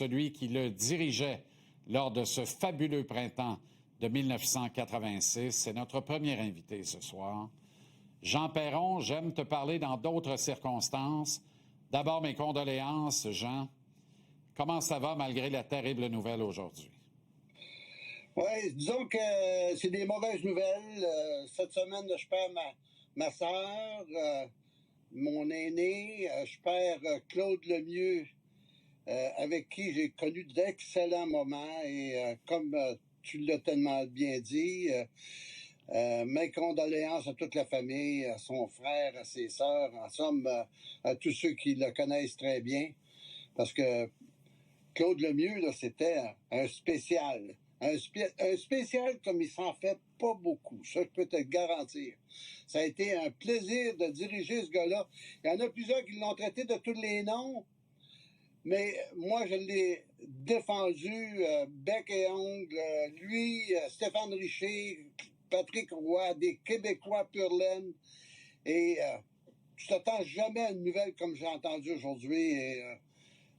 celui qui le dirigeait lors de ce fabuleux printemps de 1986. C'est notre premier invité ce soir. Jean Perron, j'aime te parler dans d'autres circonstances. D'abord, mes condoléances, Jean. Comment ça va malgré la terrible nouvelle aujourd'hui? Oui, disons que c'est des mauvaises nouvelles. Cette semaine, je perds ma sœur, mon aîné. Je perds Claude Lemieux, avec qui j'ai connu d'excellents moments. Et comme tu l'as tellement bien dit, mes condoléances à toute la famille, à son frère, à ses sœurs, en somme, à tous ceux qui le connaissent très bien. Parce que Claude Lemieux, là, c'était un spécial. Un spécial comme il s'en fait pas beaucoup. Ça, je peux te le garantir. Ça a été un plaisir de diriger ce gars-là. Il y en a plusieurs qui l'ont traité de tous les noms, mais moi, je l'ai défendu bec et ongle. Lui, Stéphane Richer, Patrick Roy, des Québécois pur laine. Et tu t'attends jamais à une nouvelle comme j'ai entendu aujourd'hui. Et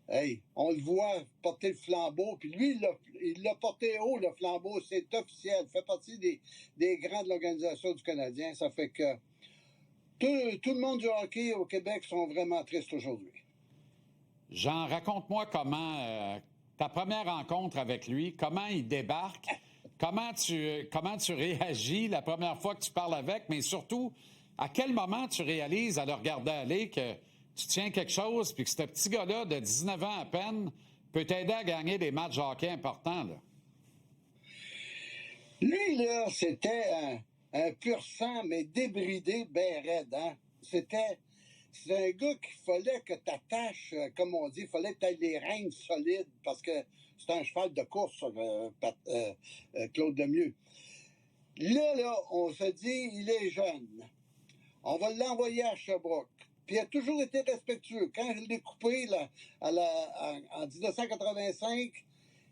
hey, on le voit porter le flambeau, puis lui, il l'a porté haut, le flambeau, c'est officiel, fait partie des grands de l'organisation du Canadien. Ça fait que tout le monde du hockey au Québec sont vraiment tristes aujourd'hui. Jean, raconte-moi comment ta première rencontre avec lui, comment il débarque, comment tu réagis la première fois que tu parles avec, mais surtout, à quel moment tu réalises à le regarder aller que tu tiens quelque chose, puis que ce petit gars-là, de 19 ans à peine, peut t'aider à gagner des matchs de hockey importants, là? Lui, là, c'était un pur sang, mais débridé, ben raide, hein? C'est un gars qu'il fallait que tu attaches, comme on dit, il fallait que tu aies les rênes solides, parce que c'est un cheval de course, Claude Lemieux. Là, on se dit, il est jeune. On va l'envoyer à Sherbrooke. Puis il a toujours été respectueux. Quand je l'ai coupé là, en 1985,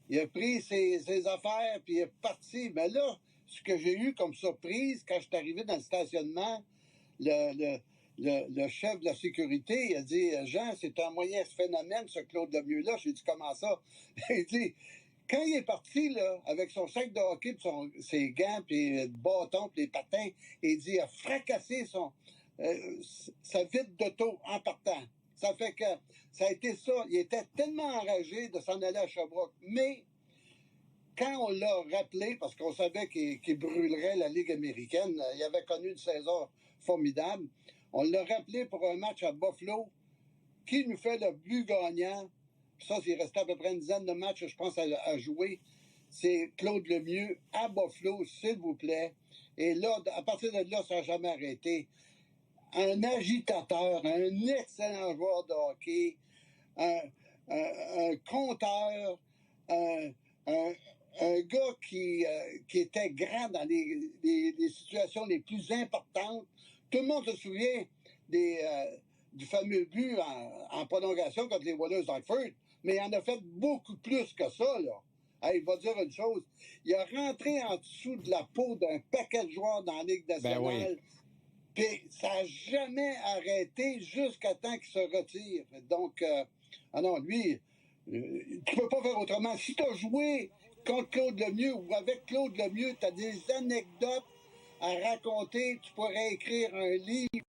il a pris ses affaires, puis il est parti. Mais là, ce que j'ai eu comme surprise, quand je suis arrivé dans le stationnement, le chef de la sécurité, il a dit « Jean, c'est un moyen phénomène, ce Claude Lemieux-là. » J'ai dit « Comment ça? » Il dit « Quand il est parti, là, avec son sac de hockey, puis ses gants, puis le bâton, puis les patins, il dit « Il a fracassé sa vitre d'auto en partant. » Ça fait que ça a été ça. Il était tellement enragé de s'en aller à Sherbrooke. Mais quand on l'a rappelé, parce qu'on savait qu'il brûlerait la Ligue américaine, il avait connu une saison formidable, on l'a rappelé pour un match à Buffalo. Qui nous fait le but gagnant? Ça, il restait à peu près une dizaine de matchs, je pense, à jouer. C'est Claude Lemieux à Buffalo, s'il vous plaît. Et là, à partir de là, ça n'a jamais arrêté. Un agitateur, un excellent joueur de hockey, un compteur, un gars qui était grand dans les situations les plus importantes. Tout le monde se souvient du fameux but en prolongation contre les Oilers d'Hartford, mais il en a fait beaucoup plus que ça, là. Hey, il va dire une chose, il a rentré en dessous de la peau d'un paquet de joueurs dans la Ligue nationale. Ben oui. Puis ça n'a jamais arrêté jusqu'à temps qu'il se retire. Donc, non, lui, tu peux pas faire autrement. Si tu as joué contre Claude Lemieux ou avec Claude Lemieux, tu as des anecdotes à raconter, tu pourrais écrire un livre.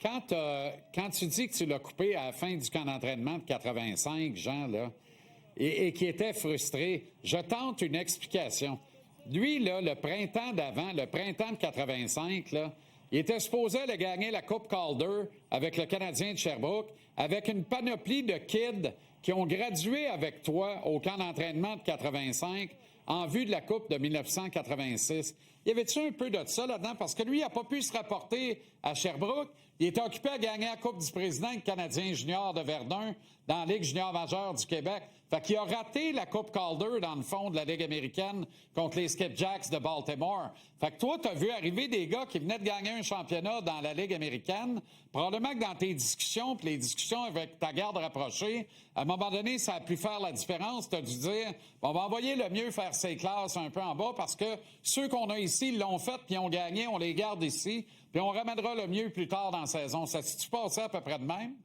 Quand tu dis que tu l'as coupé à la fin du camp d'entraînement de 85, Jean, là, et qui était frustré, je tente une explication. Lui, là, le printemps d'avant, le printemps de 85, là, il était supposé aller gagner la Coupe Calder avec le Canadien de Sherbrooke, avec une panoplie de kids qui ont gradué avec toi au camp d'entraînement de 85 en vue de la Coupe de 1986. Y avait-tu un peu de ça là-dedans? Parce que lui, il n'a pas pu se rapporter à Sherbrooke. Il était occupé à gagner la Coupe du Président avec le Canadien junior de Verdun dans la Ligue junior majeure du Québec. Fait qu'il a raté la Coupe Calder dans le fond de la Ligue américaine contre les Skipjacks de Baltimore. Fait que toi, tu as vu arriver des gars qui venaient de gagner un championnat dans la Ligue américaine. Probablement que dans tes discussions, puis les discussions avec ta garde rapprochée, à un moment donné, ça a pu faire la différence. Tu as dû dire, on va envoyer le mieux faire ses classes un peu en bas parce que ceux qu'on a ici l'ont fait puis ont gagné, on les garde ici, puis on ramènera le mieux plus tard dans la saison. Ça s'est-tu passé à peu près de même?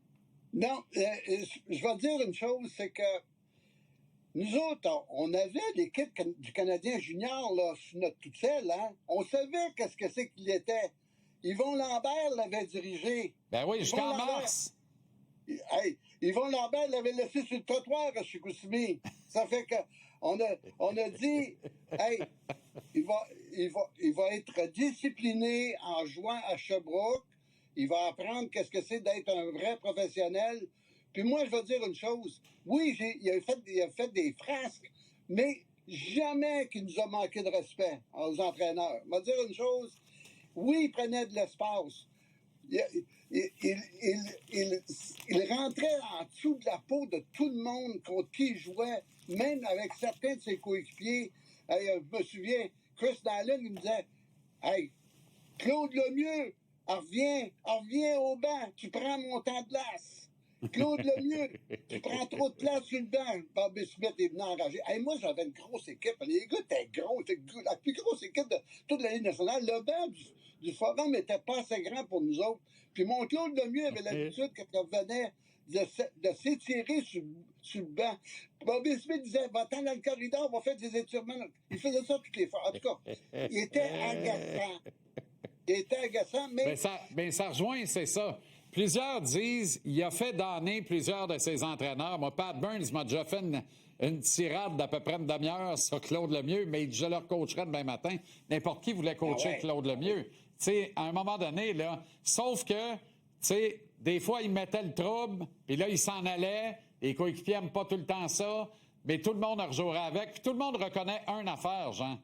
Non, je vais te dire une chose, c'est que nous autres, on avait l'équipe du Canadien junior là, sur notre tutelle. Hein? On savait qu'est-ce que c'est qu'il était. Yvon Lambert l'avait dirigé. Ben oui, Yvon jusqu'en Lambert, mars. hey, Yvon Lambert l'avait laissé sur le trottoir à Chicoutimi. Ça fait que on a dit, hey, il va être discipliné en jouant à Sherbrooke. Il va apprendre qu'est-ce que c'est d'être un vrai professionnel. Puis moi, je vais dire une chose. Oui, il a fait des frasques, mais jamais qu'il nous a manqué de respect aux entraîneurs. Je vais dire une chose. Oui, il prenait de l'espace. Il, il, il rentrait en dessous de la peau de tout le monde contre qui il jouait, même avec certains de ses coéquipiers. Hey, je me souviens, Chris Dallin, il me disait, hey, Claude Lemieux, reviens au banc, tu prends mon temps de glace. Claude Lemieux, tu prends trop de place sur le banc. Bobby Smith est venu engager. Hey, moi, j'avais une grosse équipe. Les gars étaient gros. C'était la plus grosse équipe de toute la Ligue nationale. Le banc du Forum n'était pas assez grand pour nous autres. Puis mon Claude Lemieux avait l'habitude, quand il revenait, de s'étirer sur le banc. Bobby Smith disait, va-t'en dans le corridor, on va faire des étirements. Il faisait ça toutes les fois. En tout cas, il était agaçant. Il était agaçant, mais... Ça rejoint, c'est ça. Plusieurs disent, il a fait damner plusieurs de ses entraîneurs. Moi, Pat Burns m'a déjà fait une tirade d'à peu près une demi-heure sur Claude Lemieux, mais je le coacherais demain matin. N'importe qui voulait coacher Claude Lemieux. Tu sais, à un moment donné, là, sauf que, tu sais, des fois, il mettait le trouble, puis là, il s'en allait. Les coéquipiers n'aiment pas tout le temps ça, mais tout le monde rejouerait avec. Puis tout le monde reconnaît une affaire, Jean.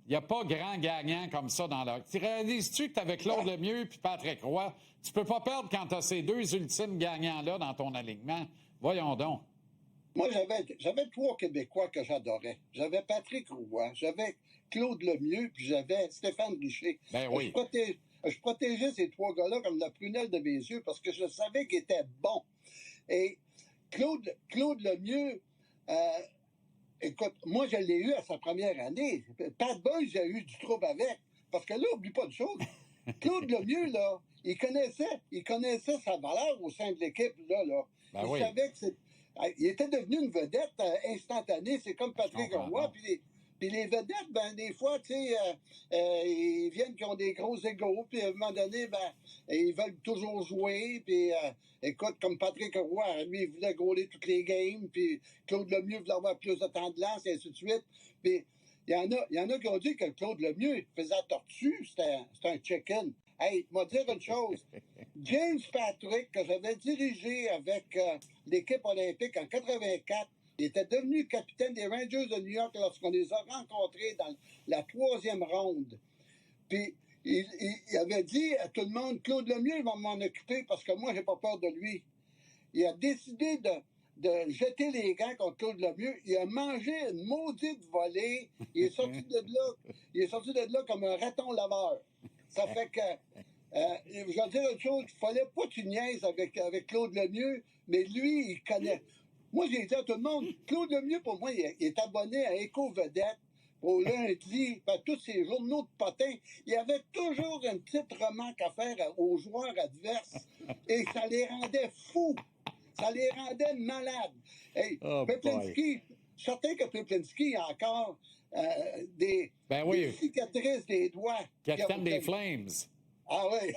Il n'y a pas grand gagnant comme ça dans la... Tu réalises-tu que tu avec Claude Lemieux puis Patrick Roy, tu peux pas perdre quand tu as ces deux ultimes gagnants-là dans ton alignement? Voyons donc. Moi, j'avais 3 Québécois que j'adorais. J'avais Patrick Roy, j'avais Claude Lemieux, puis j'avais Stéphane Richer. Ben oui. Je protégeais ces 3 gars-là comme la prunelle de mes yeux parce que je savais qu'ils étaient bons. Et Claude Lemieux, écoute, moi, je l'ai eu à sa première année. Pat Boy, j'ai eu du trouble avec. Parce que là, oublie pas de chose. Claude Lemieux, là, il connaissait sa valeur au sein de l'équipe, là. Ben il oui. savait que il était devenu une vedette instantanée. C'est comme Patrick Roy. Puis les vedettes, ben, des fois, tu sais, ils viennent qui ont des gros égos, puis à un moment donné, ben, ils veulent toujours jouer, puis écoute, comme Patrick Roy, lui, il voulait gauler toutes les games, puis Claude Lemieux voulait avoir plus de temps de lance, et ainsi de suite. Puis il y en a qui ont dit que Claude Lemieux faisait la tortue, c'était un chicken. Hey, m'a dire une chose. James Patrick, que j'avais dirigé avec l'équipe olympique en 84, il était devenu capitaine des Rangers de New York lorsqu'on les a rencontrés dans la 3e ronde. Puis, il avait dit à tout le monde, Claude Lemieux va m'en occuper parce que moi, j'ai pas peur de lui. Il a décidé de jeter les gants contre Claude Lemieux. Il a mangé une maudite volée. Il est sorti de là comme un raton laveur. Ça fait que, je vais dire une chose, il fallait pas que tu niaises avec Claude Lemieux, mais lui, il connaît. Moi, j'ai dit à tout le monde, Claude Lemieux, pour moi, il est abonné à Éco-Vedette, au lundi, à tous ces journaux de potins. Il y avait toujours une petite remarque à faire aux joueurs adverses et ça les rendait fous. Ça les rendait malades. Hey, Peplinski, certain que Peplinski a encore des cicatrices des doigts. Capitaine des Flames. Ah oui.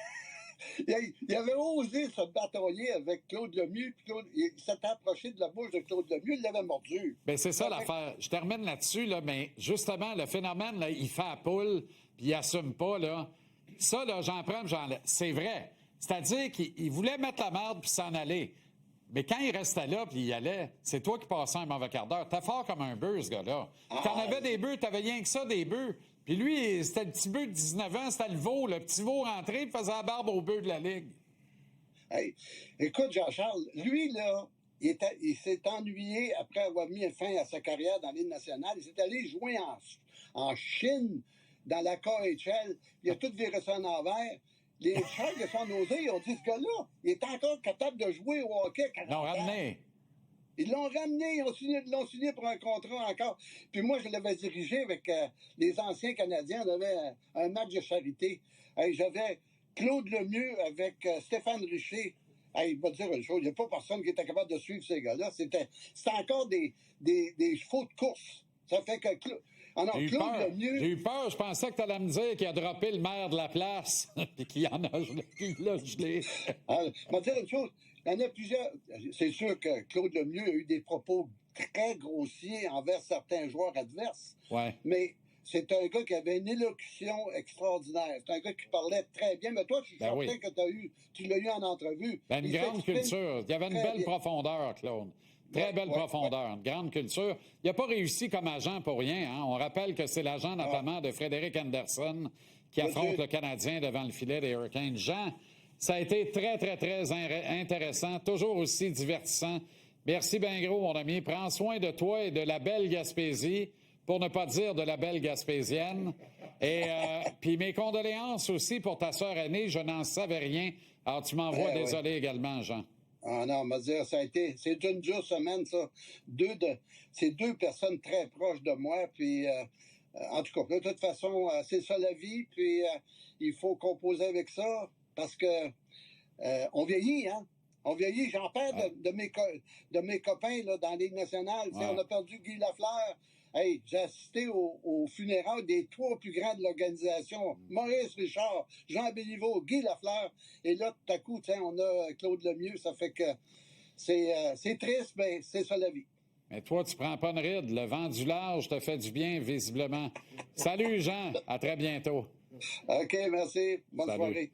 Il avait osé se batailler avec Claude Lemieux, puis il s'était approché de la bouche de Claude Lemieux, il l'avait mordu. Bien, c'est ça l'affaire. Je termine là-dessus, là, mais justement, le phénomène, là, il fait la poule, puis il assume pas, là. Ça, là, j'en prends, c'est vrai. C'est-à-dire qu'il voulait mettre la merde puis s'en aller. Mais quand il restait là puis il allait, c'est toi qui passais un mauvais quart d'heure. T'es fort comme un bœuf, ce gars-là. T'en avais des bœufs, t'avais rien que ça, des bœufs. Puis lui, c'était le petit bœuf de 19 ans, c'était le petit veau rentré, puis faisait la barbe au bœuf de la Ligue. Hey, écoute, Jean-Charles, lui, là, il s'est ennuyé après avoir mis fin à sa carrière dans l'Île nationale. Il s'est allé jouer en Chine, dans la KHL. Il a tout viré ça en envers. Les Sharks de San Jose, ils ont dit, ce gars-là, il est encore capable de jouer au hockey. Ils l'ont ramené. Ils l'ont ramené, ils l'ont signé pour un contrat encore. Puis moi, je l'avais dirigé avec les anciens Canadiens. On avait un match de charité. J'avais Claude Lemieux avec Stéphane Richer. Hey, il va te dire une chose, il n'y a pas personne qui était capable de suivre ces gars-là. C'était encore des chevaux de course. Ça fait que... Ah non, J'ai eu Claude peur. Lemieux... J'ai eu peur. Je pensais que tu allais me dire qu'il a droppé le maire de la place puis qu'il en a gelé. Qu'il l'a gelé. Je vais te dire une chose, il y en a plusieurs. C'est sûr que Claude Lemieux a eu des propos très grossiers envers certains joueurs adverses. Ouais. Mais c'est un gars qui avait une élocution extraordinaire. C'est un gars qui parlait très bien. Mais toi, je suis certain oui. que tu l'as eu en entrevue. Une grande culture. Il y avait une belle bien. profondeur, Claude. Très belle profondeur, une grande culture. Il n'a pas réussi comme agent pour rien. Hein? On rappelle que c'est l'agent notamment de Frédéric Anderson qui affronte le Canadien devant le filet des Hurricanes. Jean, ça a été très, très, très intéressant, toujours aussi divertissant. Merci bien gros, mon ami. Prends soin de toi et de la belle Gaspésie, pour ne pas dire de la belle Gaspésienne. Et puis mes condoléances aussi pour ta sœur aînée. Je n'en savais rien. Alors, tu m'envoies désolé également, Jean. Ah non, on va dire, c'est une dure semaine, ça. C'est deux personnes très proches de moi, puis en tout cas, de toute façon, c'est ça la vie, puis il faut composer avec ça, parce que on vieillit, hein? On vieillit, j'en perds de mes copains là, dans la Ligue nationale. On a perdu Guy Lafleur. Hey, j'ai assisté aux funérailles des trois plus grands de l'organisation. Maurice Richard, Jean Béliveau, Guy Lafleur. Et là, tout à coup, on a Claude Lemieux. Ça fait que c'est triste, mais c'est ça la vie. Mais toi, tu prends pas une ride. Le vent du large te fait du bien, visiblement. Salut, Jean. À très bientôt. OK, merci. Bonne soirée.